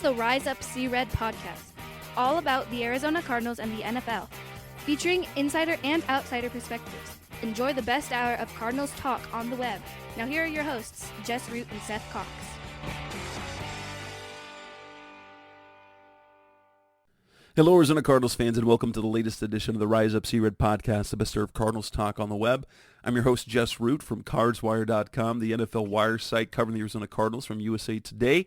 the Rise Up See Red podcast, all about the Arizona Cardinals and the NFL, featuring insider and outsider perspectives. Enjoy the best hour of Cardinals talk on the web. Now here are your hosts, Jess Root and Seth Cox. Hello, Arizona Cardinals fans, and welcome to the latest edition of the Rise Up See Red podcast, the best of Cardinals talk on the web. I'm your host, Jess Root from CardsWire.com, the NFL Wire site covering the Arizona Cardinals from USA Today.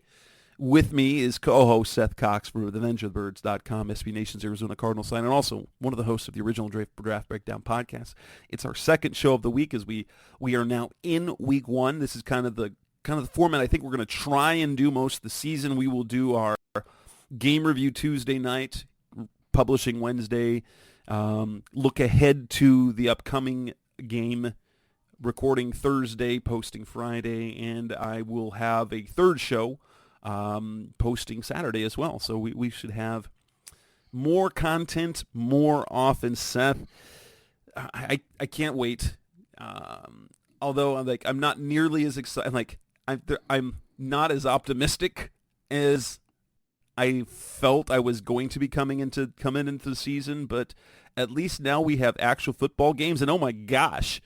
With me is co-host Seth Cox from TheVentureBirds.com, SB Nation's Arizona Cardinals site, and also one of the hosts of the original Draft Breakdown podcast. It's our second show of the week as we are now in week one. This is kind of the format I think we're going to try and do most of the season. We will do our game review Tuesday night, publishing Wednesday, look ahead to the upcoming game, recording Thursday, posting Friday, and I will have a third show posting Saturday as well. So we should have more content more often, Seth. I can't wait. Although I'm not nearly as excited. I'm not as optimistic as I felt I was going to be coming into the season, but at least now we have actual football games. And oh my gosh,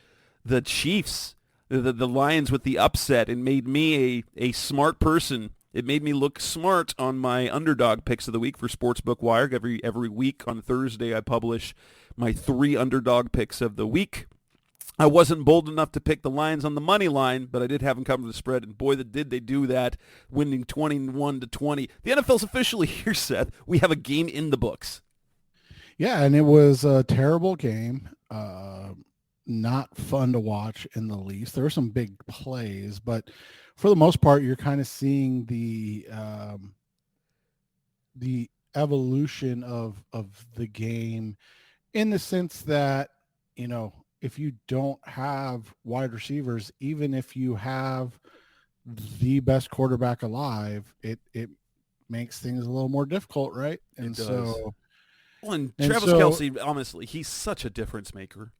the Chiefs, the Lions with the upset, it made me a smart person. It made me look smart on my underdog picks of the week for Sportsbook Wire. Every week on Thursday I publish my 3 underdog picks of the week. I wasn't bold enough to pick the Lions on the money line, but I did have them cover the spread, and boy, did they do that, winning 21-20. The NFL's officially here, Seth. We have a game in the books. Yeah, and it was a terrible game. Not fun to watch in the least. There were some big plays, but for the most part, you're kind of seeing the evolution of the game in the sense that, you know, if you don't have wide receivers, even if you have the best quarterback alive, it makes things a little more difficult, right? And so, and Travis Kelce, honestly, he's such a difference maker.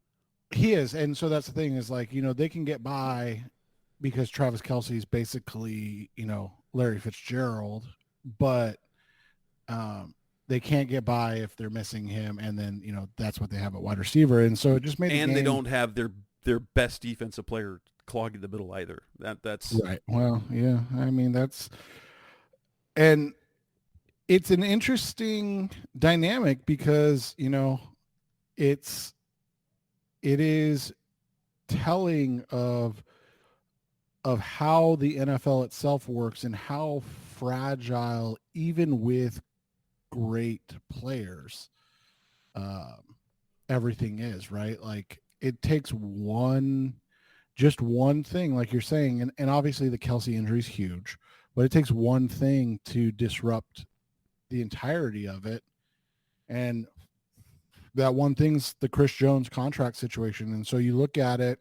He is, and so that's the thing is, like, you know, they can get by because Travis Kelce is basically, you know, Larry Fitzgerald, but they can't get by if they're missing him, and then, you know, that's what they have at wide receiver, and so it just made they don't have their best defensive player clogging the middle either. That's right. Well, yeah, I mean and it's an interesting dynamic because, you know, it is telling of how the NFL itself works and how fragile, even with great players, everything is, right? Like, it takes just one thing, like you're saying, and obviously the Kelce injury is huge, but it takes one thing to disrupt the entirety of it. And that one thing's the Chris Jones contract situation. And so you look at it,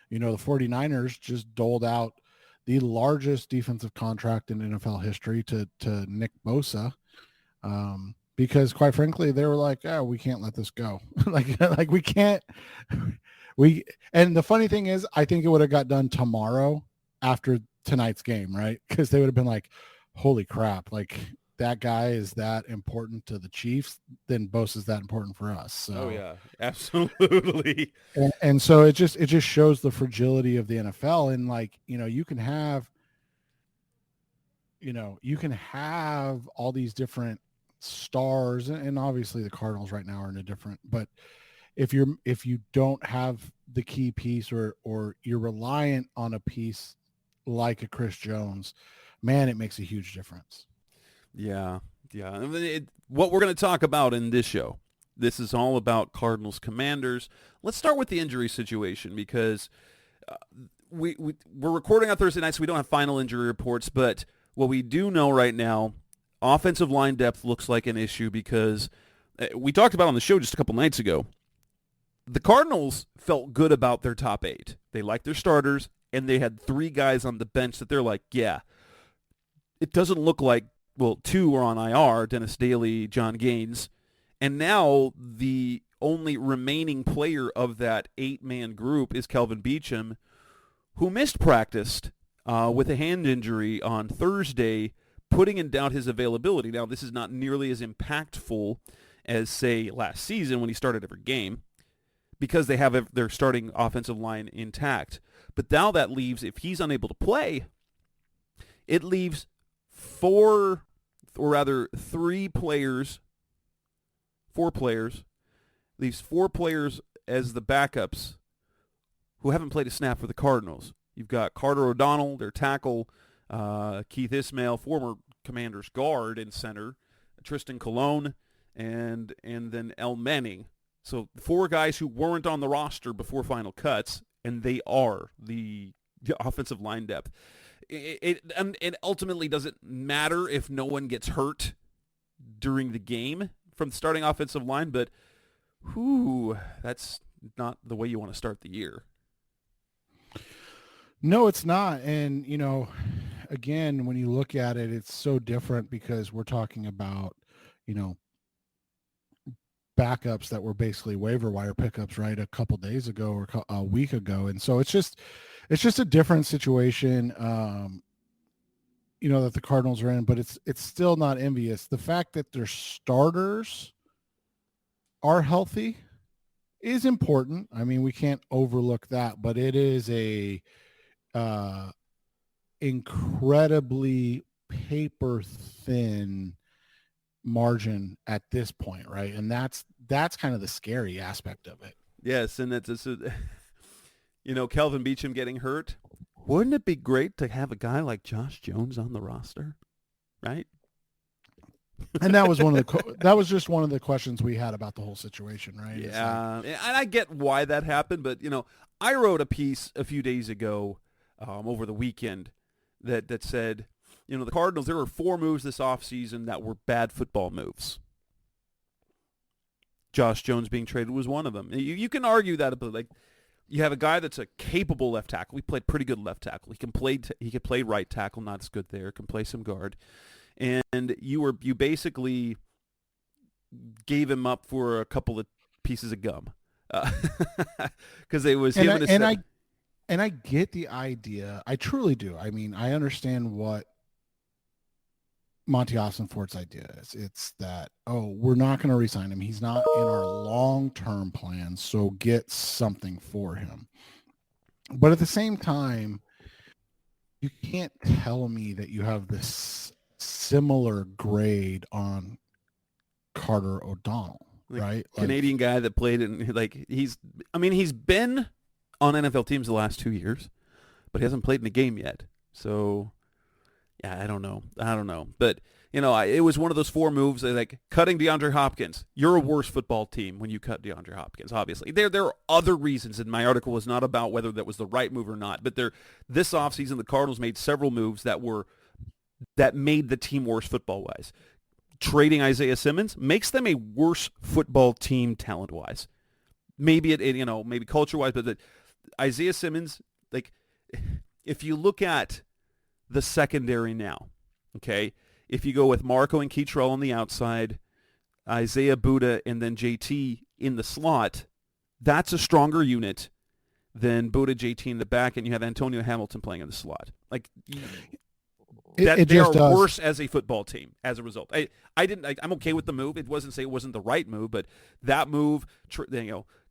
you know, the 49ers just doled out the largest defensive contract in NFL history to Nick Bosa, because quite frankly, they were like, oh, we can't let this go. like we can't, and the funny thing is, I think it would have got done tomorrow after tonight's game, right? Because they would have been like, holy crap, like, that guy is that important to the Chiefs, then Bosa's that important for us. So, oh yeah, absolutely. And so it just shows the fragility of the NFL. And, like, you know, you can have all these different stars, and obviously the Cardinals right now are in a different, but if you don't have the key piece or you're reliant on a piece like a Chris Jones, man, it makes a huge difference. Yeah. What we're going to talk about in this show, this is all about Cardinals-Commanders. Let's start with the injury situation because we're recording on Thursday night, so we don't have final injury reports, but what we do know right now, offensive line depth looks like an issue because we talked about on the show just a couple nights ago. The Cardinals felt good about their top 8. They liked their starters, and they had 3 guys on the bench that they're like, yeah, it doesn't look like, well, 2 are on IR, Dennis Daly, John Gaines, and now the only remaining player of that 8-man group is Kelvin Beachum, who missed practice with a hand injury on Thursday, putting in doubt his availability. Now, this is not nearly as impactful as, say, last season when he started every game, because they have their starting offensive line intact. But now that leaves, if he's unable to play, it leaves four players, leaves four players as the backups who haven't played a snap for the Cardinals. You've got Carter O'Donnell, their tackle, Keith Ismail, former Commanders guard and center, Tristan Colon, and then El Manning. So 4 guys who weren't on the roster before final cuts, and they are the offensive line depth. It ultimately doesn't matter if no one gets hurt during the game from the starting offensive line, but that's not the way you want to start the year. No, it's not. And, again, when you look at it, it's so different because we're talking about, backups that were basically waiver wire pickups, right, a couple days ago or a week ago. And so it's just a different situation, that the Cardinals are in, but it's still not envious. The fact that their starters are healthy is important. I mean, we can't overlook that, but it is a incredibly paper thin margin at this point, right? And that's kind of the scary aspect of it. Yes, and it's Kelvin Beachum getting hurt. Wouldn't it be great to have a guy like Josh Jones on the roster, right? And that was just one of the questions we had about the whole situation, right? Yeah, and I get why that happened, but I wrote a piece a few days ago over the weekend that said, the Cardinals, there were 4 moves this offseason that were bad football moves. Josh Jones being traded was one of them. You can argue that, but you have a guy that's a capable left tackle. He played pretty good left tackle. He can play right tackle, not as good there. Can play some guard, and you basically gave him up for a couple of pieces of gum because it was him and I get the idea. I truly do. I mean, I understand what Monty Ossenfort's idea is. It's that, we're not going to re-sign him. He's not in our long-term plan, so get something for him. But at the same time, you can't tell me that you have this similar grade on Carter O'Donnell, right? Canadian guy that played in, he's been on NFL teams the last 2 years, but he hasn't played in a game yet. So yeah, I don't know. But, it was one of those 4 moves, like cutting DeAndre Hopkins. You're a worse football team when you cut DeAndre Hopkins, obviously. There are other reasons, and my article was not about whether that was the right move or not. But this offseason, the Cardinals made several moves that made the team worse football-wise. Trading Isaiah Simmons makes them a worse football team talent-wise. Maybe maybe culture-wise, but Isaiah Simmons, if you look at the secondary now, okay? If you go with Marco and Keitrell on the outside, Isaiah Buddha, and then JT in the slot, that's a stronger unit than Buddha, JT in the back, and you have Antonio Hamilton playing in the slot. They are worse as a football team as a result. I'm okay with the move. It wasn't the right move, but that move,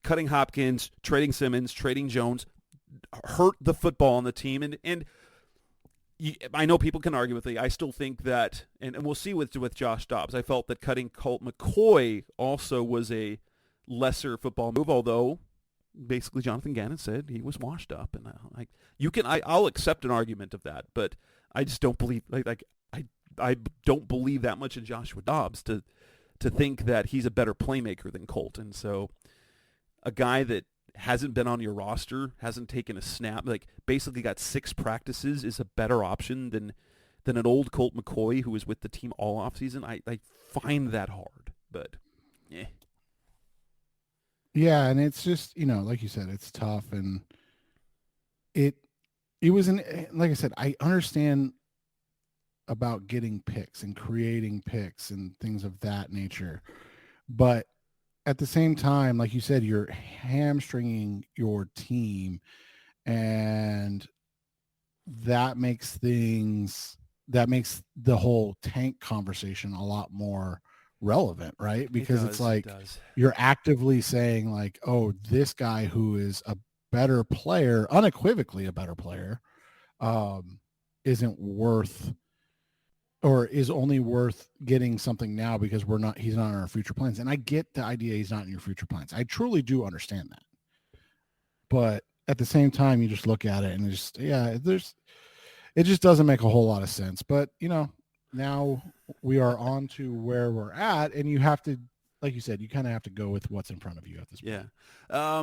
cutting Hopkins, trading Simmons, trading Jones, hurt the football on the team, and I know people can argue with me. I still think that, and we'll see with Josh Dobbs, I felt that cutting Colt McCoy also was a lesser football move, although basically Jonathan Gannon said he was washed up, and I'll accept an argument of that, but I just don't believe I don't believe that much in Joshua Dobbs to think that he's a better playmaker than Colt, and so a guy that hasn't been on your roster, hasn't taken a snap, basically got 6 practices, is a better option than an old Colt McCoy who was with the team all offseason. I find that hard, but yeah. Yeah, and it's just, like you said, it's tough, and it was like I said, I understand about getting picks and creating picks and things of that nature, but at the same time, like you said, you're hamstringing your team, and that makes things that makes the whole tank conversation a lot more relevant, right? Because it's like you're actively saying like, oh, this guy who is a better player, unequivocally a better player, isn't worth or is only worth getting something now because he's not in our future plans. And I get the idea he's not in your future plans. I truly do understand that. But at the same time, you just look at it and it just doesn't make a whole lot of sense. But, now we are on to where we're at, and you have to, like you said, you kind of have to go with what's in front of you at this point. Yeah.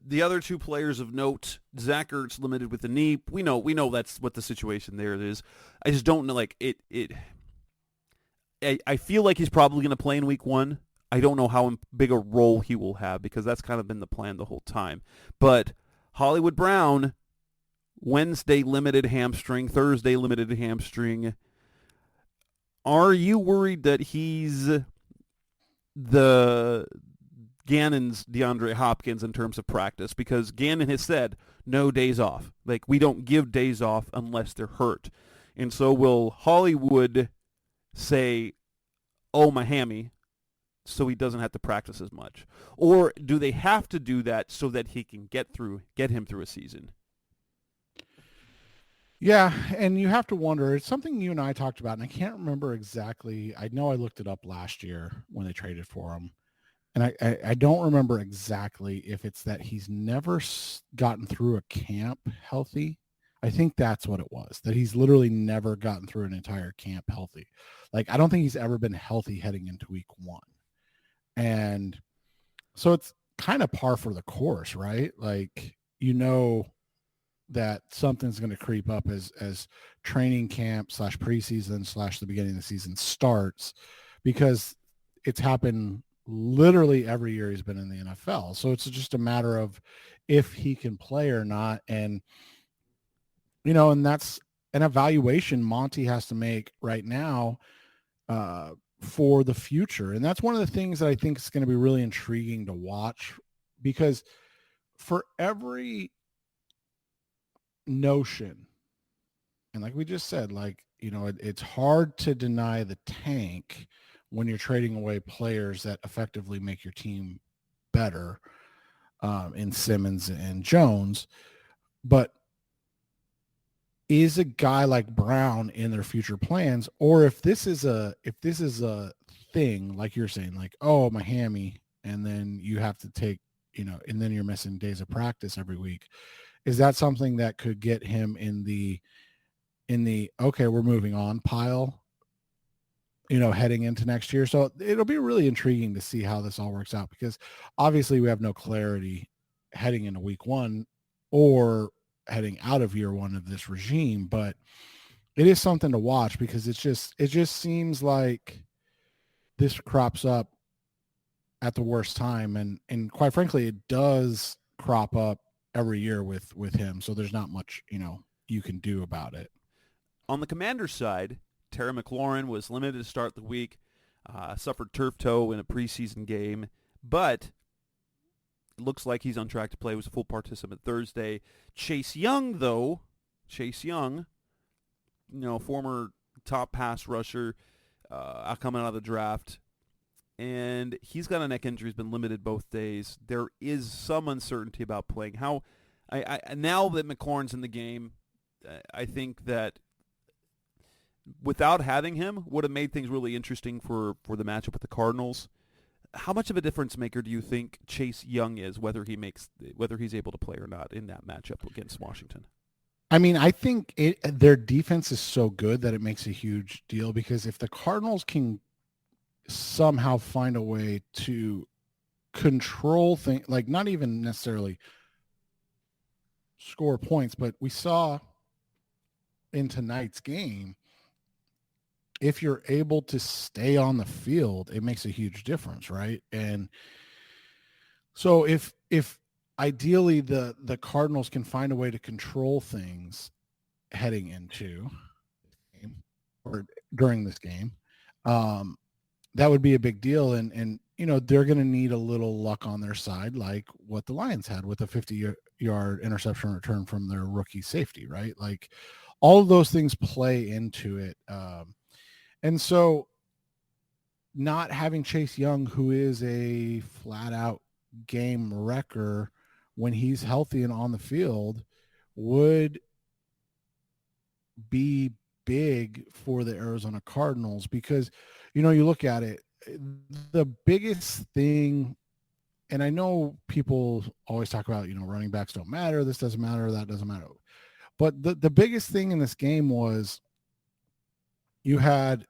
The other two players of note, Zach Ertz limited with the knee. We know that's what the situation there is. I just don't know, like, I feel like he's probably going to play in week 1. I don't know how big a role he will have because that's kind of been the plan the whole time. But Hollywood Brown, Wednesday limited hamstring, Thursday limited hamstring. Are you worried that he's the Gannon's DeAndre Hopkins in terms of practice? Because Gannon has said no days off. Like, we don't give days off unless they're hurt. And so will Hollywood say, oh, my hammy, so he doesn't have to practice as much? Or do they have to do that so that he can get him through a season? Yeah, and you have to wonder, it's something you and I talked about, and I can't remember exactly. I know I looked it up last year when they traded for him, and I don't remember exactly if it's that he's never gotten through a camp healthy. I think that's what it was, that he's literally never gotten through an entire camp healthy. Like, I don't think he's ever been healthy heading into week 1. And so it's kind of par for the course, right? Like, that something's going to creep up as training camp / preseason / the beginning of the season starts, because it's happened literally every year he's been in the NFL. So it's just a matter of if he can play or not. And, and that's an evaluation Monty has to make right now for the future. And that's one of the things that I think is going to be really intriguing to watch, because for every notion, and like we just said, like, it's hard to deny the tank when you're trading away players that effectively make your team better, in Simmons and Jones. But is a guy like Brown in their future plans? Or if this is a thing, like you're saying, like, oh, my hammy, and then you have to take, and then you're missing days of practice every week, is that something that could get him in the okay, we're moving on pile, heading into next year? So it'll be really intriguing to see how this all works out, because obviously we have no clarity heading into week 1 or heading out of year 1 of this regime, but it is something to watch, because it just seems like this crops up at the worst time. And quite frankly, it does crop up every year with him. So there's not much, you can do about it. On the Commanders side, Terry McLaurin was limited to start the week, suffered turf toe in a preseason game, but it looks like he's on track to play. He was a full participant Thursday. Chase Young, former top pass rusher, coming out of the draft, and he's got a neck injury. He's been limited both days. There is some uncertainty about playing. How, now that McLaurin's in the game, I think that without having him would have made things really interesting for the matchup with the Cardinals. How much of a difference maker do you think Chase Young is, whether he's able to play or not in that matchup against Washington? I mean, I think their defense is so good that it makes a huge deal, because if the Cardinals can somehow find a way to control things, like not even necessarily score points, but we saw in tonight's game, if you're able to stay on the field, it makes a huge difference, right? And so if ideally the Cardinals can find a way to control things heading into or during this game, that would be a big deal. And they're going to need a little luck on their side, like what the Lions had with a 50-yard interception return from their rookie safety, right? Like, all of those things play into it. And so not having Chase Young, who is a flat out game wrecker when he's healthy and on the field, would be big for the Arizona Cardinals because, you look at it, the biggest thing, and I know people always talk about, running backs don't matter. This doesn't matter. That doesn't matter. But the biggest thing in this game was you had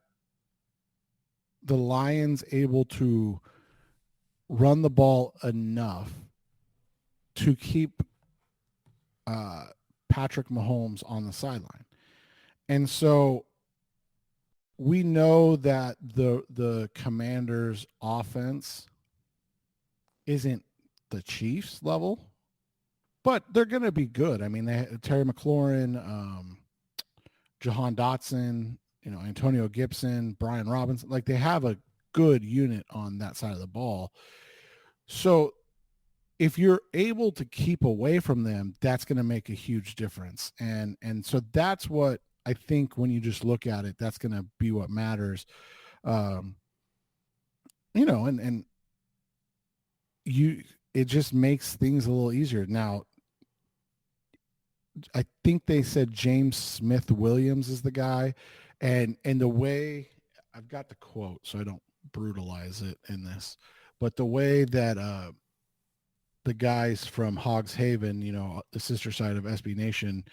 the Lions able to run the ball enough to keep Patrick Mahomes on the sideline. And so we know that the Commanders offense isn't the Chiefs level, but they're going to be good. I mean, Terry McLaurin, Jahan Dotson, Antonio Gibson, Brian Robinson, like they have a good unit on that side of the ball. So if you're able to keep away from them, that's going to make a huge difference. And so that's what I think when you just look at it, that's going to be what matters. And it just makes things a little easier. Now, I think they said James Smith Williams is the guy. And the way I've got the quote, so I don't brutalize it in this, but the way that the guys from Hogs Haven, the sister side of SB Nation,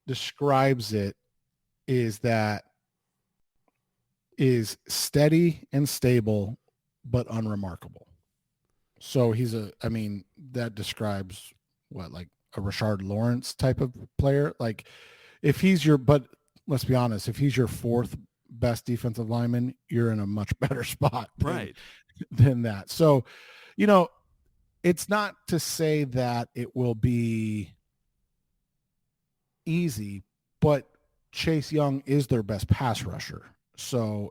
describes it is steady and stable, but unremarkable. So that describes what, like a Rashard Lawrence type of player. Like but let's be honest, if he's your fourth best defensive lineman, you're in a much better spot than that. So, it's not to say that it will be easy, but Chase Young is their best pass rusher. So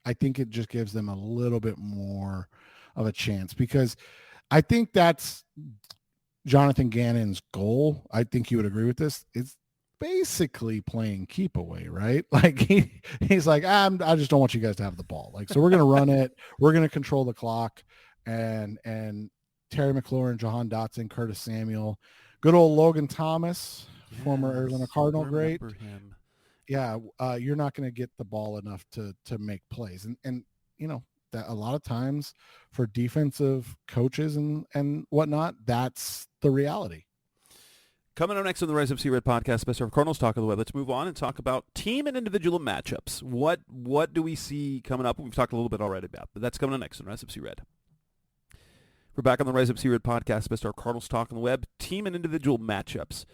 I think it just gives them a little bit more of a chance because I think that's Jonathan Gannon's goal. I think you would agree with this. It's basically playing keep away, right? Like he's like, I just don't want you guys to have the ball. Like, so we're going to run it. We're going to control the clock. And Terry McLaurin, Jahan Dotson, Curtis Samuel, good old Logan Thomas, former Arizona Cardinal great. Him. Yeah, you're not going to get the ball enough to make plays. And that a lot of times for defensive coaches and whatnot, that's the reality. Coming up next on the Rise Up See Red podcast, Best of Cardinals Talk of the Web. Let's move on and talk about team and individual matchups. What do we see coming up? We've talked a little bit already about, but that's coming up next on Rise Up See Red. We're back on the Rise Up See Red podcast, Best of Cardinals Talk on the Web. Team and individual matchups.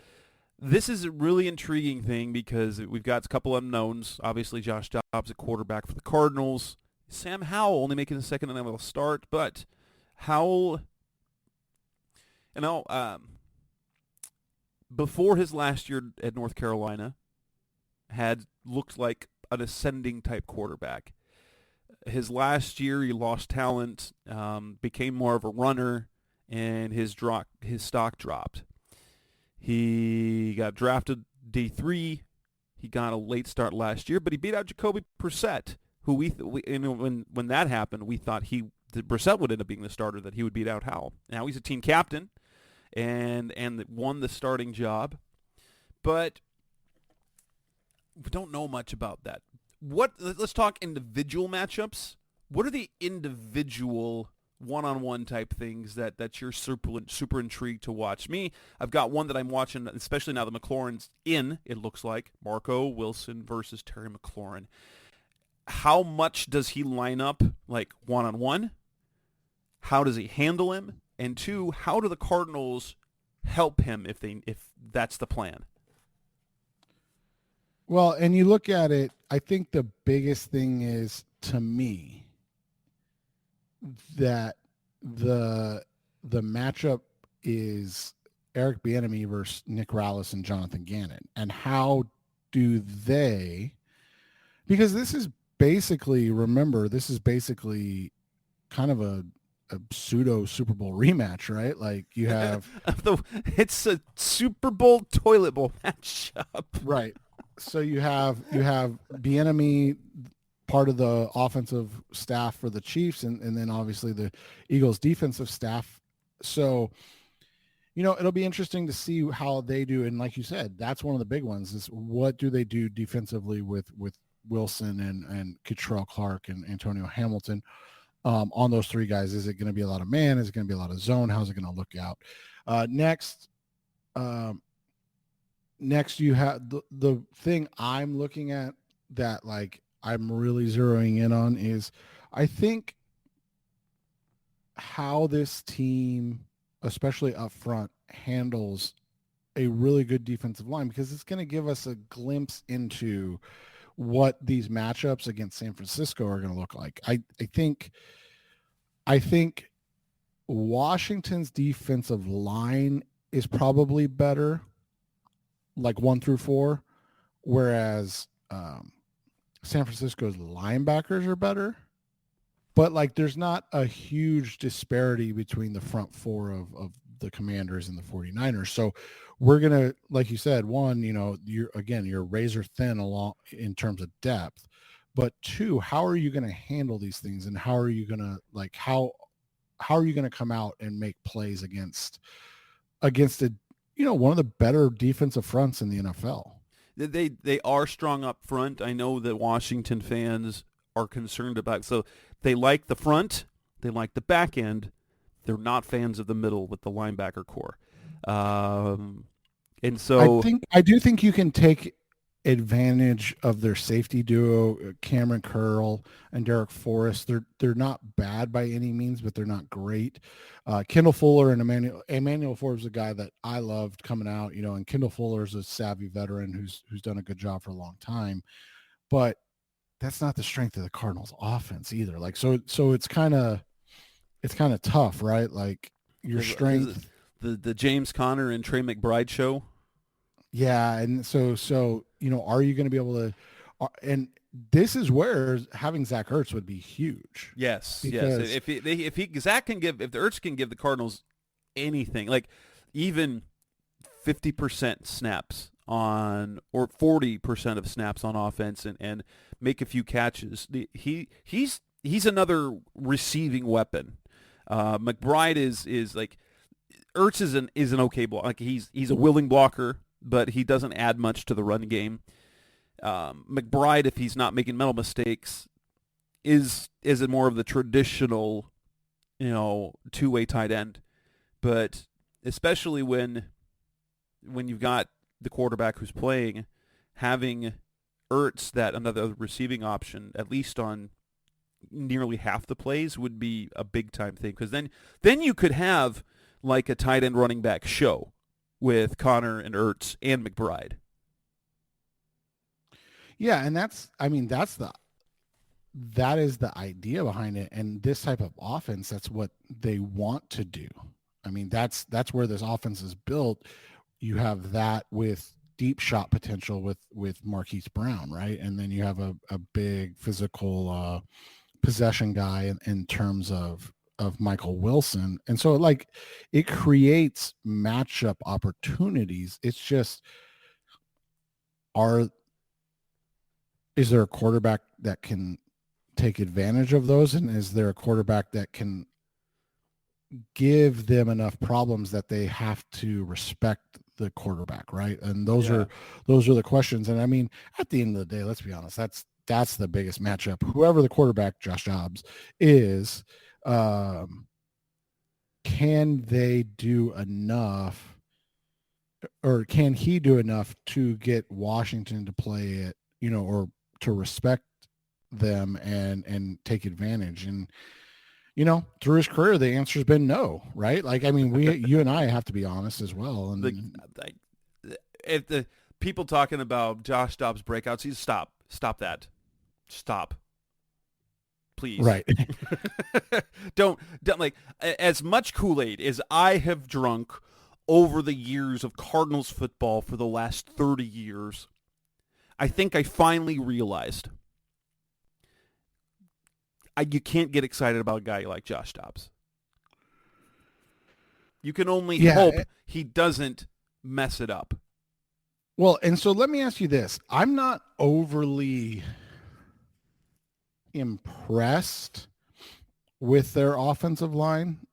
This is a really intriguing thing because we've got a couple unknowns. Obviously, Josh Dobbs at quarterback for the Cardinals. Sam Howell only making a second NFL start, but Howell, before his last year at North Carolina, had looked like an ascending type quarterback. His last year, he lost talent, became more of a runner, and his stock dropped. He got drafted D3. He got a late start last year, but he beat out Jacoby Brissett, who when that happened, we thought Brissett would end up being the starter, that he would beat out Howell. Now he's a team captain and won the starting job, but we don't know much about that. Let's talk individual matchups. What are the individual one-on-one type things that you're super intrigued to watch? I've got one that I'm watching, especially now that McLaurin's in, it looks like, Marco Wilson versus Terry McLaurin. How much does he line up, like, one-on-one? How does he handle him? And two, how do the Cardinals help him if that's the plan? Well, and you look at it, I think the biggest thing is, to me, that the matchup is Eric Bieniemy versus Nick Rallis and Jonathan Gannon. And how do they, because this is basically kind of a pseudo Super Bowl rematch, right? Like you have It's a Super Bowl toilet bowl matchup. right. So you have Bieniemy, part of the offensive staff for the Chiefs, and then obviously the Eagles defensive staff. So, it'll be interesting to see how they do. And like you said, that's one of the big ones is what do they do defensively with Wilson and Cottrell Clark and Antonio Hamilton on those three guys. Is it going to be a lot of man? Is it going to be a lot of zone? How's it going to look out? Next, you have the thing I'm looking at that like I'm really zeroing in on is I think how this team, especially up front, handles a really good defensive line, because it's going to give us a glimpse into what these matchups against San Francisco are going to look like. I think Washington's defensive line is probably better, like 1 through 4, whereas San Francisco's linebackers are better. But like there's not a huge disparity between the front four of the Commanders and the 49ers. So we're going to, like you said, one, you're razor thin along in terms of depth, but two, how are you going to handle these things, and how are you going to how are you going to come out and make plays against a one of the better defensive fronts in the NFL? They are strong up front. I know that Washington fans are concerned about, so they like the front, they like the back end. They're not fans of the middle with the linebacker core. And so I do think you can take advantage of their safety duo, Cameron Curl and Derek Forrest. They're not bad by any means, but they're not great. Kendall Fuller and Emmanuel Forbes is a guy that I loved coming out, and Kendall Fuller is a savvy veteran who's done a good job for a long time. But that's not the strength of the Cardinals offense either. Like, so it's kind of tough, right? Like your strength, the James Conner and Trey McBride show. Yeah. And so, are you going to be able to, and this is where having Zach Ertz would be huge. Yes. If the Ertz can give the Cardinals anything, like even 50% snaps on, or 40% of snaps on offense, and make a few catches, he's another receiving weapon. McBride is like, Ertz is an okay block. Like he's a willing blocker, but he doesn't add much to the run game. McBride, if he's not making mental mistakes, is more of the traditional, two-way tight end. But especially when you've got the quarterback who's playing, having Ertz, that another receiving option, at least on nearly half the plays, would be a big-time thing. Because then you could have like a tight end running back show with Connor and Ertz and McBride. Yeah, and that is the idea behind it. And this type of offense, that's what they want to do. I mean, that's where this offense is built. You have that with deep shot potential with Marquise Brown, right? And then you have a big physical possession guy in terms of Michael Wilson. And so like it creates matchup opportunities. It's just, is there a quarterback that can take advantage of those? And is there a quarterback that can give them enough problems that they have to respect the quarterback, right? And those are the questions. And I mean, at the end of the day, let's be honest, that's the biggest matchup. Whoever the quarterback, Josh Dobbs, is, can they do enough, or can he do enough to get Washington to play it, or to respect them and take advantage? And through his career, the answer's been no, right? Like, I mean, you and I have to be honest as well. And if the people talking about Josh Dobbs breakouts, he's stop that. Please. Right. don't like, as much Kool-Aid as I have drunk over the years of Cardinals football for the last 30 years, I think I finally realized you can't get excited about a guy like Josh Dobbs. You can only Yeah. hope he doesn't mess it up. Well, and so let me ask you this. I'm not overly impressed with their offensive line.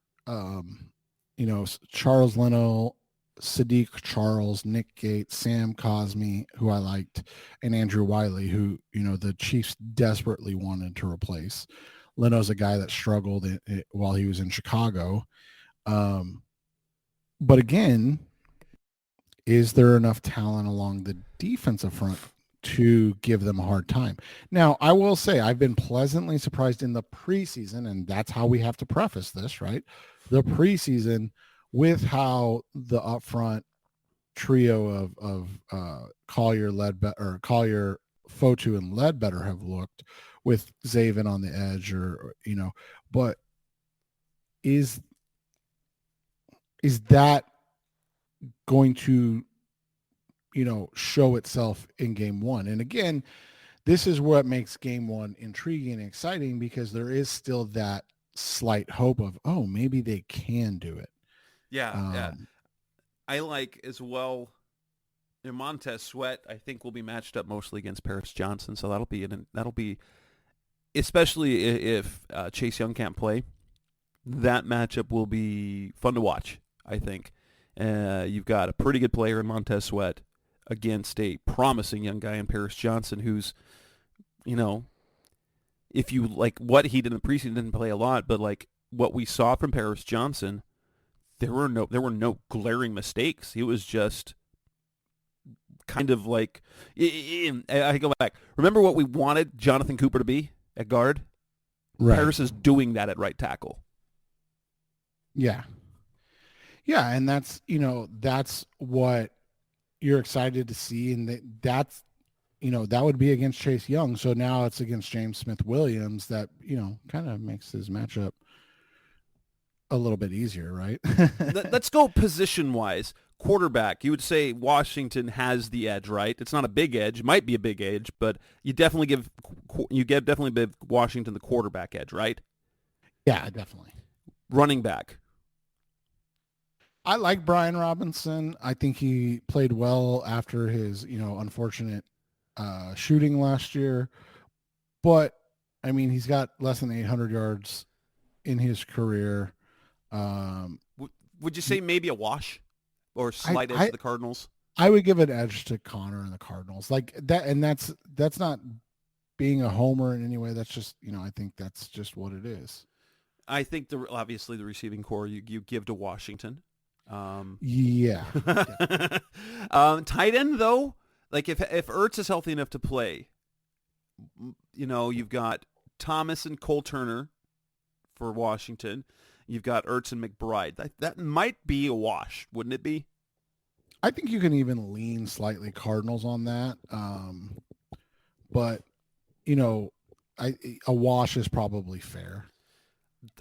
Charles Leno, Sadiq Charles, Nick Gates, Sam Cosmi, who I liked, and Andrew Wiley, who, the Chiefs desperately wanted to replace. Leno's a guy that struggled while he was in Chicago. But again, is there enough talent along the defensive front to give them a hard time? Now, I will say I've been pleasantly surprised in the preseason, and that's how we have to preface this, right? The preseason with how the upfront trio of Collier, Collier, Fotu, and Ledbetter have looked, with Zaven on the edge, but is that going to show itself in game one? And again, this is what makes game one intriguing and exciting, because there is still that slight hope of, oh, maybe they can do it. Yeah. I like as well. Montez Sweat, I think, will be matched up mostly against Paris Johnson, so that'll be, especially if Chase Young can't play, that matchup will be fun to watch, I think. You've got a pretty good player in Montez Sweat against a promising young guy in Paris Johnson, who's, if you like what he did in the preseason, didn't play a lot, but like what we saw from Paris Johnson, there were no glaring mistakes. He was just kind of like, I go back. Remember what we wanted Jonathan Cooper to be at guard? Right. Paris is doing that at right tackle. Yeah. Yeah, and that's what you're excited to see, and that's that would be against Chase Young. So now it's against James Smith-Williams that kind of makes his matchup a little bit easier, right? Let's go position-wise. Quarterback, you would say Washington has the edge, right? It's not a big edge, it might be a big edge, but you definitely give Washington the quarterback edge, right? Yeah, definitely. Running back. I like Brian Robinson. I think he played well after his, unfortunate shooting last year. But, I mean, he's got less than 800 yards in his career. Would you say maybe a wash or slight edge to the Cardinals? I would give an edge to Connor and the Cardinals. Like that, and that's not being a homer in any way. That's just, I think that's just what it is. I think obviously the receiving core you give to Washington. Yeah. Tight end though, like if Ertz is healthy enough to play, you've got Thomas and Cole Turner for Washington. You've got Ertz and McBride. That might be a wash, wouldn't it be? I think you can even lean slightly Cardinals on that. But a wash is probably fair.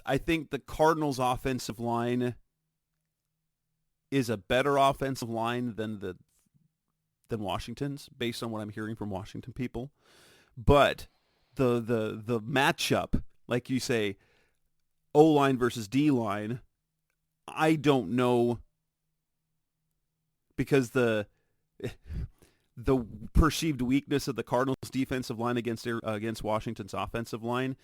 I think the Cardinals' offensive line is a better offensive line than Washington's, based on what I'm hearing from Washington people. But the matchup, like you say, O-line versus D-line, I don't know, because the perceived weakness of the Cardinals' defensive line against Washington's offensive line,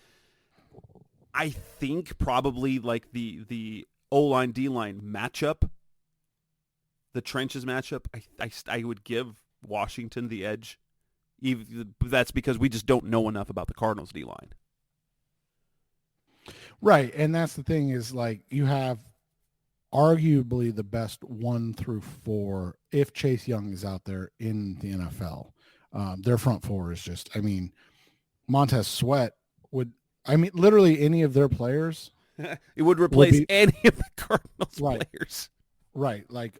I think probably like the O-line D-line matchup, the trenches matchup, I would give Washington the edge. That's because we just don't know enough about the Cardinals D-line. Right, and that's the thing is, like, you have arguably the best 1 through 4 if Chase Young is out there in the NFL. Their front four is just, Montez Sweat literally any of their players. It would replace any of the Cardinals players. Right, like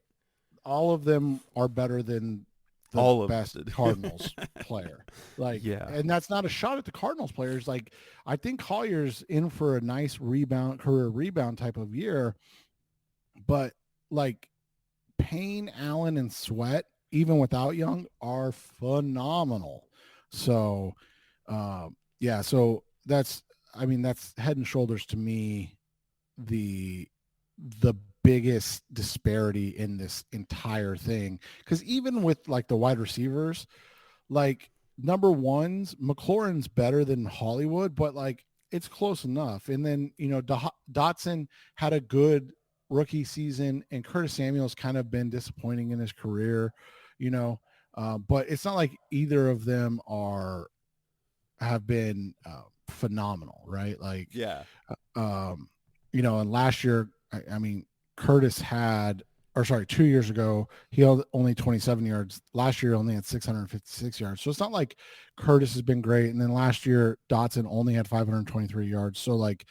all of them are better than the best Cardinals player. Like, yeah. And that's not a shot at the Cardinals players. Like, I think Collier's in for a nice career rebound type of year. But like Payne, Allen, and Sweat, even without Young, are phenomenal. So, so that's head and shoulders to me the biggest disparity in this entire thing. Because even with like the wide receivers, like number ones, McLaurin's better than Hollywood, but like it's close enough. And then, Dotson had a good rookie season, and Curtis Samuel's kind of been disappointing in his career, but it's not like either of them have been phenomenal, right? Like, Yeah. And last year, I mean, Curtis 2 years ago, he had only 27 yards. Last year, only had 656 yards. So it's not like Curtis has been great. And then last year, Dotson only had 523 yards. So like,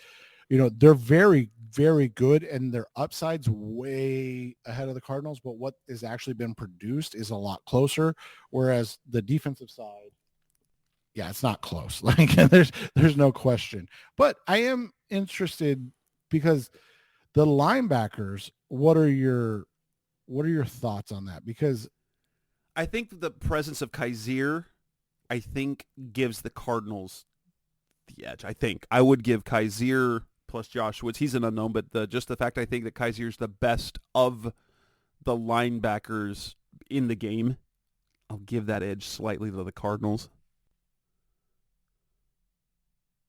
they're very, very good, and their upside's way ahead of the Cardinals. But what has actually been produced is a lot closer. Whereas the defensive side, yeah, it's not close. Like there's no question. But I am interested because the linebackers, what are your thoughts on that? Because I think the presence of Kaiser, I think, gives the Cardinals the edge. I think I would give Kaiser plus Josh Woods. He's an unknown, but just the fact I think that Kaiser's the best of the linebackers in the game, I'll give that edge slightly to the Cardinals.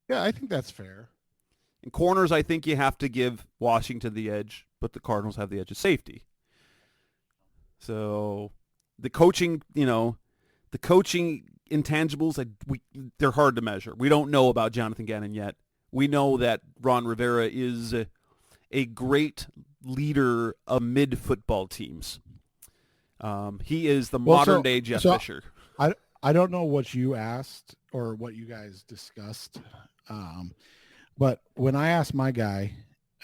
Yeah, I think that's fair. In corners, I think you have to give Washington the edge, but the Cardinals have the edge of safety. So the coaching, the coaching intangibles, they're hard to measure. We don't know about Jonathan Gannon yet. We know that Ron Rivera is a great leader amid football teams. He is the modern-day Jeff Fisher. I don't know what you asked or what you guys discussed, but when I asked my guy,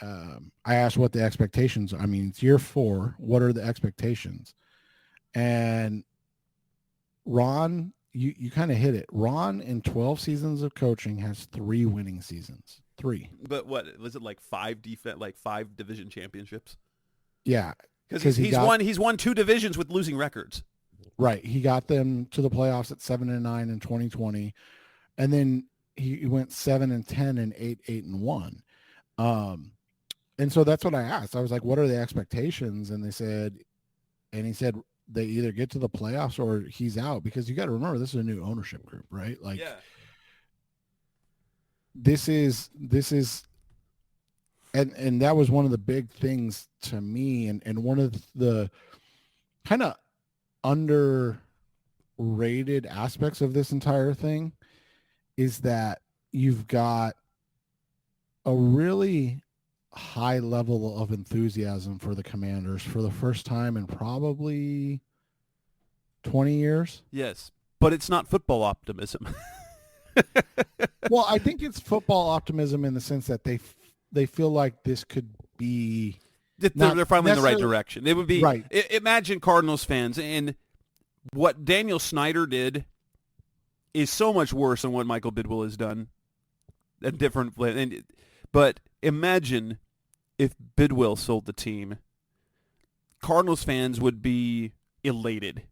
I asked what the expectations are. I mean, it's year 4. What are the expectations? And Ron, you kind of hit it. Ron, in 12 seasons of coaching, has 3 winning seasons. 3. But what was it, like 5 division championships? Yeah, because he's won 2 divisions with losing records. Right, he got them to the playoffs at 7-9 in 2020, and then he went 7-10 and 8-1. And so that's what I asked. I was like, "What are the expectations?" And he said they either get to the playoffs or he's out, because you got to remember, this is a new ownership group, right? Like, yeah. This is and that was one of the big things to me, and one of the kind of underrated aspects of this entire thing is that you've got a really high level of enthusiasm for the Commanders for the first time in probably 20 years. Yes, but it's not football optimism. Well, I think it's football optimism in the sense that they feel like this could be... They're finally in the right direction. It would be right. Imagine Cardinals fans, and what Daniel Snyder did is so much worse than what Michael Bidwill has done. But imagine if Bidwill sold the team. Cardinals fans would be elated,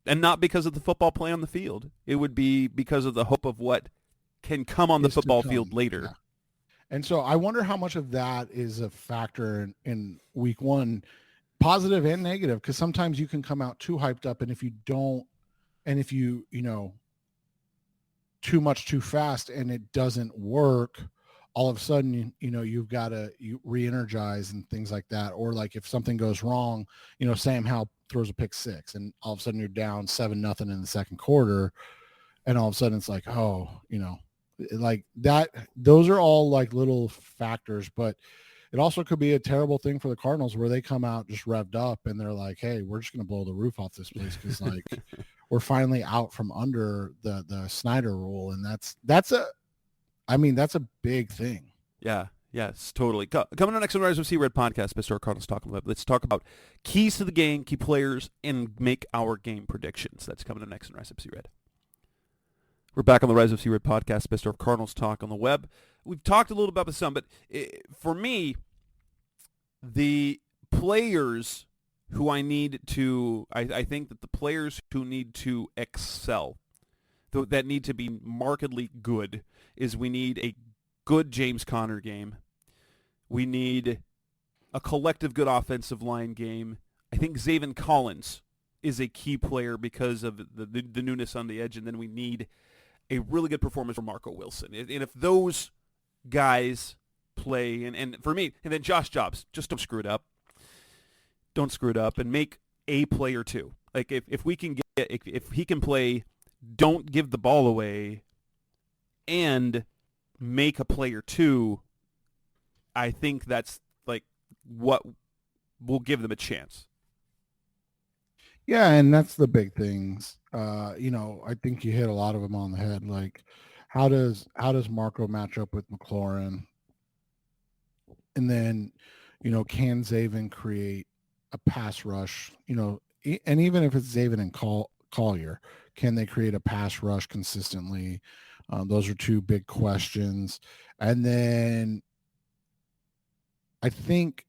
and not because of the football play on the field. It would be because of the hope of what can come on the football field later. Yeah. And so I wonder how much of that is a factor in week 1, positive and negative, because sometimes you can come out too hyped up, and if you too much too fast and it doesn't work, all of a sudden, you've got to re-energize and things like that. Or like if something goes wrong, Sam Howell throws a pick 6 and all of a sudden you're down 7-0 in the second quarter. And all of a sudden it's like, like that, those are all like little factors, but it also could be a terrible thing for the Cardinals where they come out just revved up and they're like, hey, we're just going to blow the roof off this place, because like we're finally out from under the Snyder rule. And that's a big thing. Yeah. Yes, totally. Coming on next on Rise of Red podcast, Mr. Cardinals Talking Web. Let's talk about keys to the game, key players, and make our game predictions. That's coming up next on Rise of Red. We're back on the Rise of Red podcast, Best of Cardinals Talk on the web. We've talked a little about this some, but for me, the players who I think that the players who need to excel, that need to be markedly good, is we need a good James Conner game. We need a collective good offensive line game. I think Zaven Collins is a key player because of the newness on the edge, and then we need a really good performance from Marco Wilson. And if those guys play, and for me, and then Josh Jobs, just don't screw it up. Don't screw it up and make a play or two. Like if we can get, if he can play, don't give the ball away, and make a play or two, I think that's like what will give them a chance. Yeah, and that's the big things. I think you hit a lot of them on the head. Like, how does Marco match up with McLaurin? And then, can Zaven create a pass rush? And even if it's Zaven and Collier, can they create a pass rush consistently? Those are two big questions. And then I think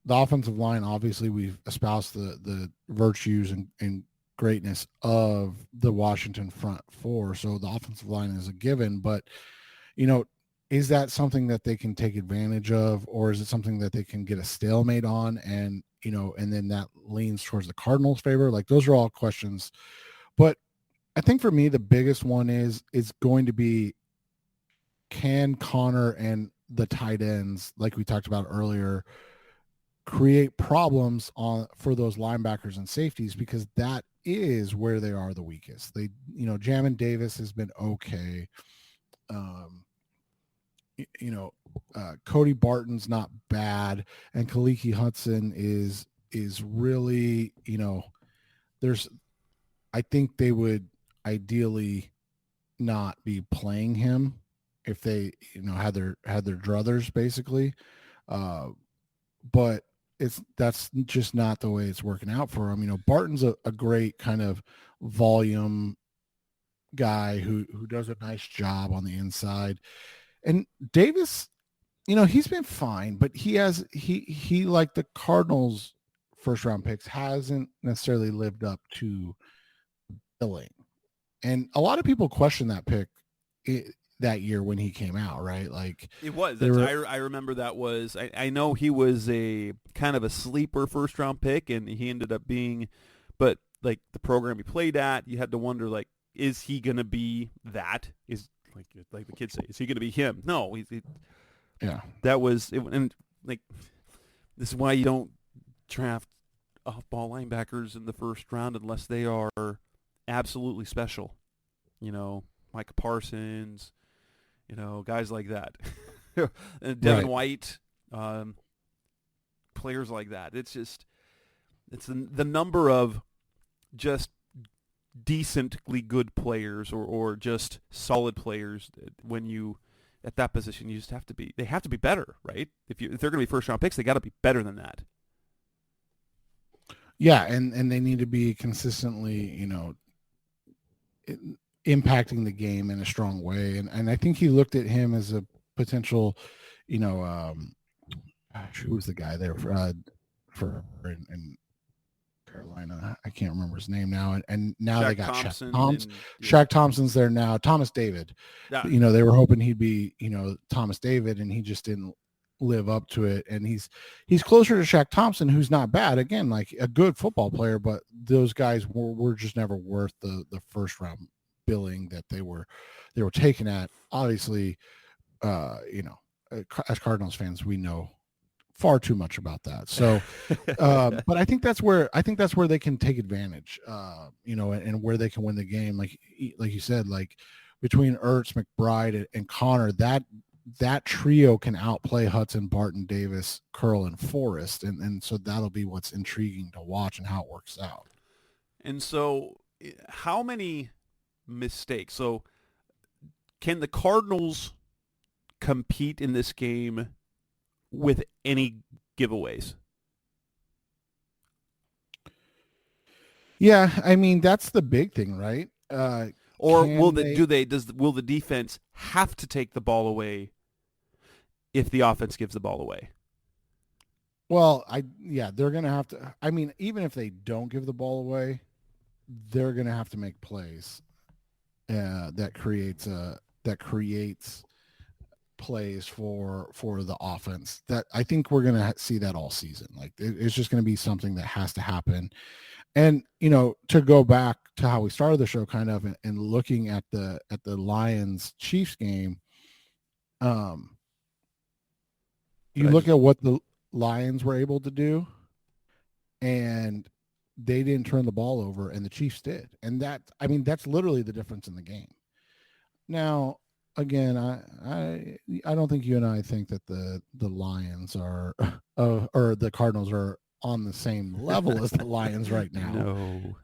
the offensive line, obviously, we've espoused the virtues and greatness of the Washington front four. So the offensive line is a given. But, is that something that they can take advantage of, or is it something that they can get a stalemate on? And, and then that leans towards the Cardinals' favor. Like, those are all questions. But I think for me, the biggest one is going to be, can Connor and the tight ends, like we talked about earlier, create problems for those linebackers and safeties, because that is where they are the weakest. They, Jamin Davis has been okay. Cody Barton's not bad, and Kaliki Hudson is really, I think they would ideally not be playing him if they, had their druthers basically. But that's just not the way it's working out for him. Barton's a great kind of volume guy who does a nice job on the inside. And Davis, he's been fine, but he like the Cardinals first round picks hasn't necessarily lived up to billing. And a lot of people question that pick that year when he came out, right? Like it was. I remember that was. I know he was a kind of a sleeper first round pick, and he ended up being. But like the program he played at, you had to wonder, like, is he going to be that? Is like the kids say, is he going to be him? No, yeah. That was it, and like this is why you don't draft off-ball linebackers in the first round unless they are absolutely special. Micah Parsons, guys like that, and Devin White, players like that. It's the number of just decently good players or just solid players when you at that position you just have to be better, right? If they're going to be first round picks, they got to be better than that. Yeah, and they need to be consistently, impacting the game in a strong way. And I think he looked at him as a potential, who was the guy there for in Carolina? I can't remember his name now. And now they got Shaq Thompson's there now. Thomas David. Yeah. They were hoping he'd be, Thomas David, and he just didn't live up to it. And he's closer to Shaq Thompson, who's not bad. Again, like a good football player, but those guys were just never worth the first round billing that they were taken at. Obviously, as Cardinals fans, we know far too much about that. So, but I think that's where they can take advantage, and where they can win the game. Like you said, like between Ertz, McBride, and Connor, that trio can outplay Hudson, Barton, Davis, Curl, and Forrest. And so that'll be what's intriguing to watch and how it works out. And so how many mistakes? So can the Cardinals compete in this game with any giveaways? Yeah, I mean, that's the big thing, right? Or will the defense have to take the ball away if the offense gives the ball away? Well, they're going to have to. I mean, even if they don't give the ball away, they're going to have to make plays that creates plays for the offense that I think we're going to see that all season. Like it's just going to be something that has to happen. And, to go back to how we started the show kind of and looking at the Lions Chiefs game, you look at what the Lions were able to do, and they didn't turn the ball over, and the Chiefs did. And that's literally the difference in the game. Now, again, I don't think you and I think that the Lions are or the Cardinals are on the same level as the Lions right now. No.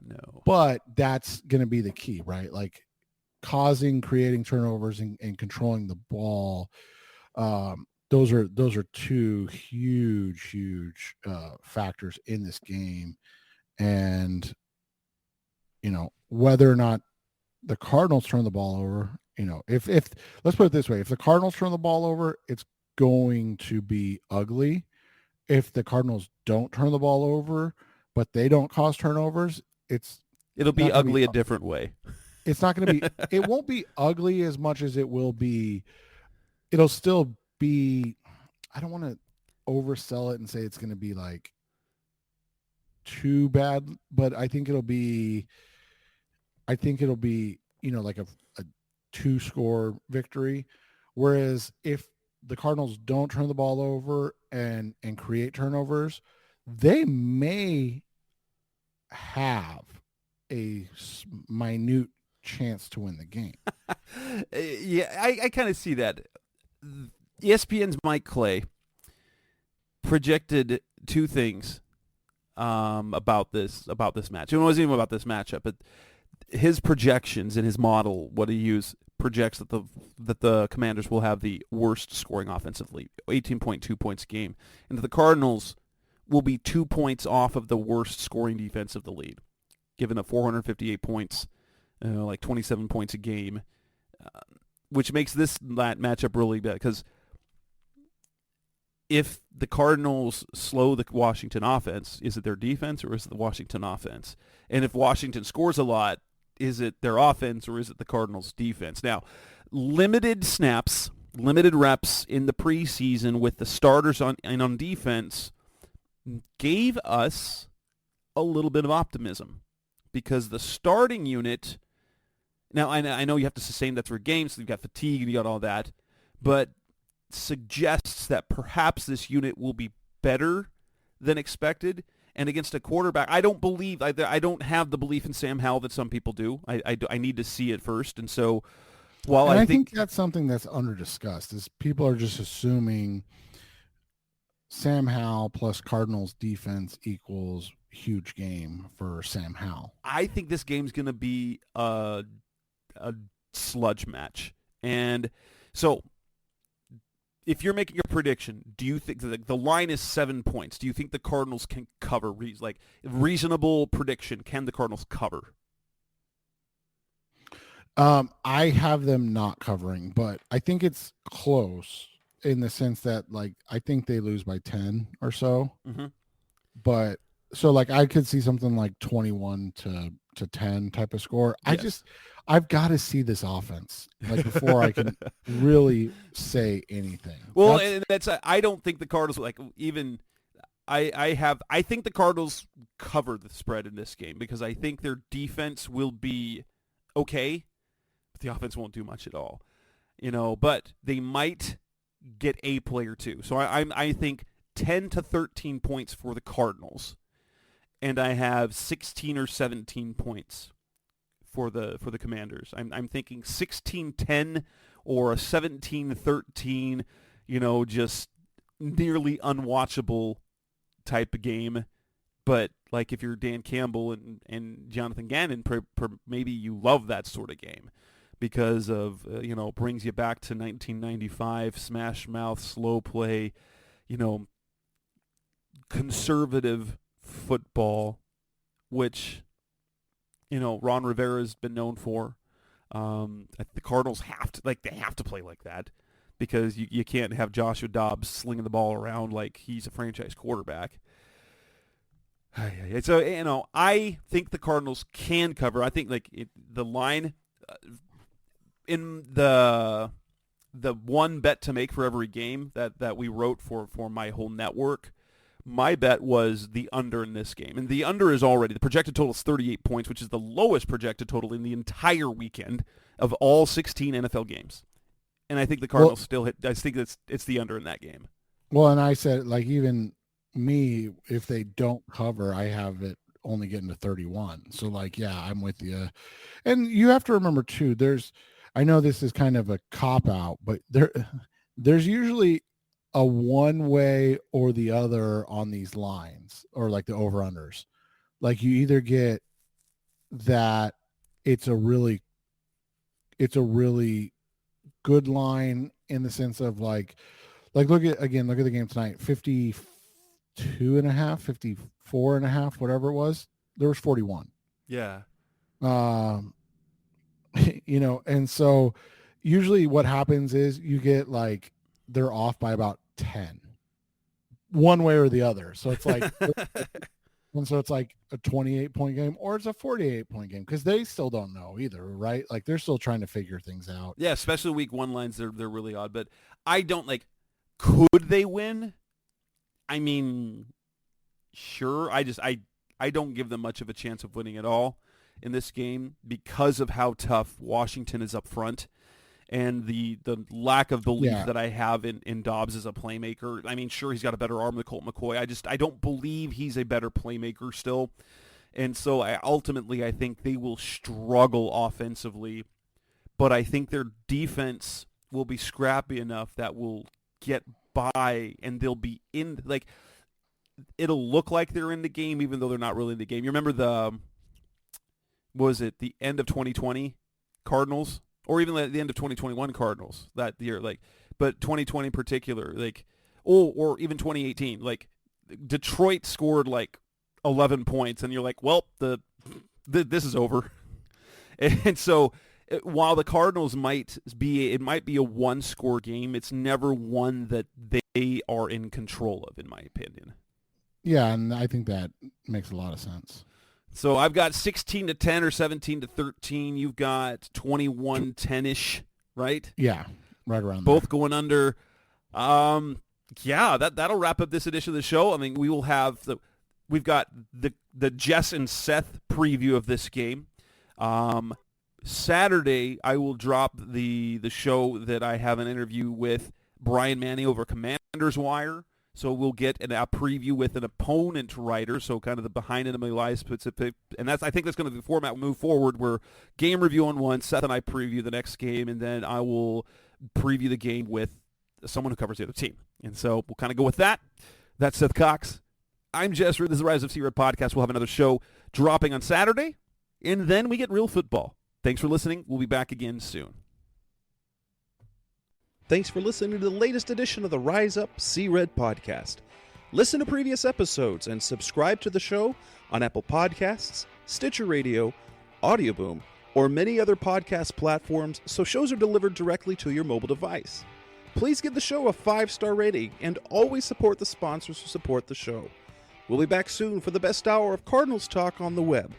But that's going to be the key, right? Like creating turnovers and controlling the ball. Those are two huge factors in this game. And, whether or not the Cardinals turn the ball over, if let's put it this way, if the Cardinals turn the ball over, it's going to be ugly. If the Cardinals don't turn the ball over, but they don't cause turnovers, it'll be ugly a different way. It's not going to be, it won't be ugly as much as it will be. It'll still be, I don't want to oversell it and say it's going to be like too bad, but I think it'll be, like a 2-score victory. Whereas if the Cardinals don't turn the ball over and create turnovers, they may have a minute chance to win the game. Yeah, I kind of see that. ESPN's Mike Clay projected two things about this match. It wasn't even about this matchup, but his projections in his model, what he used, projects that the Commanders will have the worst scoring offensive lead, 18.2 points a game, and that the Cardinals will be 2 points off of the worst scoring defense of the league, given up 458 points, like 27 points a game, which makes this matchup really bad because if the Cardinals slow the Washington offense, is it their defense or is it the Washington offense? And if Washington scores a lot, is it their offense or is it the Cardinals' defense? Now, limited snaps, limited reps in the preseason with the starters on defense gave us a little bit of optimism because the starting unit, now I know you have to sustain that through games, so you've got fatigue and you got all that, but suggests that perhaps this unit will be better than expected. And against a quarterback, I don't have the belief in Sam Howell that some people do. I need to see it first. And so while I think that's something that's under-discussed is people are just assuming Sam Howell plus Cardinals defense equals huge game for Sam Howell. I think this game's going to be a sludge match. And so if you're making your prediction, do you think the line is 7 points? Do you think the Cardinals can cover? Like reasonable prediction, can the Cardinals cover? I have them not covering, but I think it's close in the sense that like I think they lose by 10 or so. Mm-hmm. But so like I could see something like 21 to 10 type of score. Yes. I've got to see this offense like before I can really say anything. Well, I don't think the Cardinals like even I think the Cardinals cover the spread in this game because I think their defense will be okay, but the offense won't do much at all. But they might get a play or two. So I think 10 to 13 points for the Cardinals, and I have 16 or 17 points for the Commanders. I'm thinking 16-10 or a 17-13, just nearly unwatchable type of game. But like if you're Dan Campbell and Jonathan Gannon, maybe you love that sort of game because of brings you back to 1995, smash mouth, slow play, conservative football, which Ron Rivera's been known for. The Cardinals have to play like that because you can't have Joshua Dobbs slinging the ball around like he's a franchise quarterback. So I think the Cardinals can cover. I think the line in the the one bet to make for every game that we wrote for my whole network, my bet was the under in this game. And the under is already, the projected total is 38 points, which is the lowest projected total in the entire weekend of all 16 NFL games. And I think the Cardinals still hit, I think it's the under in that game. Well, and I said, like, even me, if they don't cover, I have it only getting to 31. So, like, yeah, I'm with you. And you have to remember, too, I know this is kind of a cop-out, but there's usually a one way or the other on these lines, or like the over-unders. Like, you either get that it's a really good line in the sense of like look at the game tonight, 52 and a half, 54 and a half, whatever it was. There was 41. Yeah. And so usually what happens is you get like they're off by about 10 one way or the other. So it's like and so it's like a 28-point game or it's a 48-point game because they still don't know either, right? Like they're still trying to figure things out. Yeah, especially week one lines, they're really odd. But I don't could they win? I mean, sure. I don't give them much of a chance of winning at all in this game because of how tough Washington is up front and the lack of belief that I have in Dobbs as a playmaker. I mean, sure, he's got a better arm than Colt McCoy. I don't believe he's a better playmaker still. And so I think they will struggle offensively, but I think their defense will be scrappy enough that will get by and they'll be in, it'll look like they're in the game even though they're not really in the game. You remember the end of 2020 Cardinals? Or even at the end of 2021 Cardinals that year, but 2020 in particular, or even 2018, Detroit scored 11 points, and you're like, well, this is over. And so, while the Cardinals might be a one-score game, it's never one that they are in control of, in my opinion. Yeah, and I think that makes a lot of sense. So I've got 16-10 or 17-13. You've got 21-10-ish, right? Yeah, right around both there. Going under. That'll wrap up this edition of the show. I mean, we will have we've got the Jess and Seth preview of this game. Saturday I will drop the show that I have an interview with Brian Manning over Commanders Wire. So we'll get a preview with an opponent writer, so kind of the behind enemy lies specific, and I think that's going to be the format we'll move forward. Where game review on one, Seth and I preview the next game, and then I will preview the game with someone who covers the other team. And so we'll kind of go with that. That's Seth Cox. I'm Jess Root. This is the Rise of C-Red podcast. We'll have another show dropping on Saturday, and then we get real football. Thanks for listening. We'll be back again soon. Thanks for listening to the latest edition of the Rise Up C-Red podcast. Listen to previous episodes and subscribe to the show on Apple Podcasts, Stitcher Radio, Audioboom, or many other podcast platforms so shows are delivered directly to your mobile device. Please give the show a 5-star rating and always support the sponsors who support the show. We'll be back soon for the best hour of Cardinals talk on the web.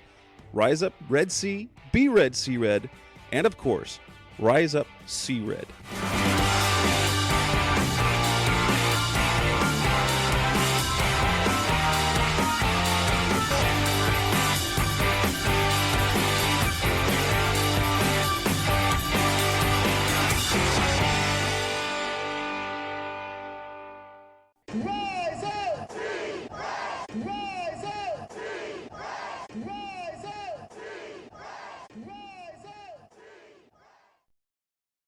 Rise Up Red Sea, be Red C-Red, and of course, Rise Up C-Red. Roll!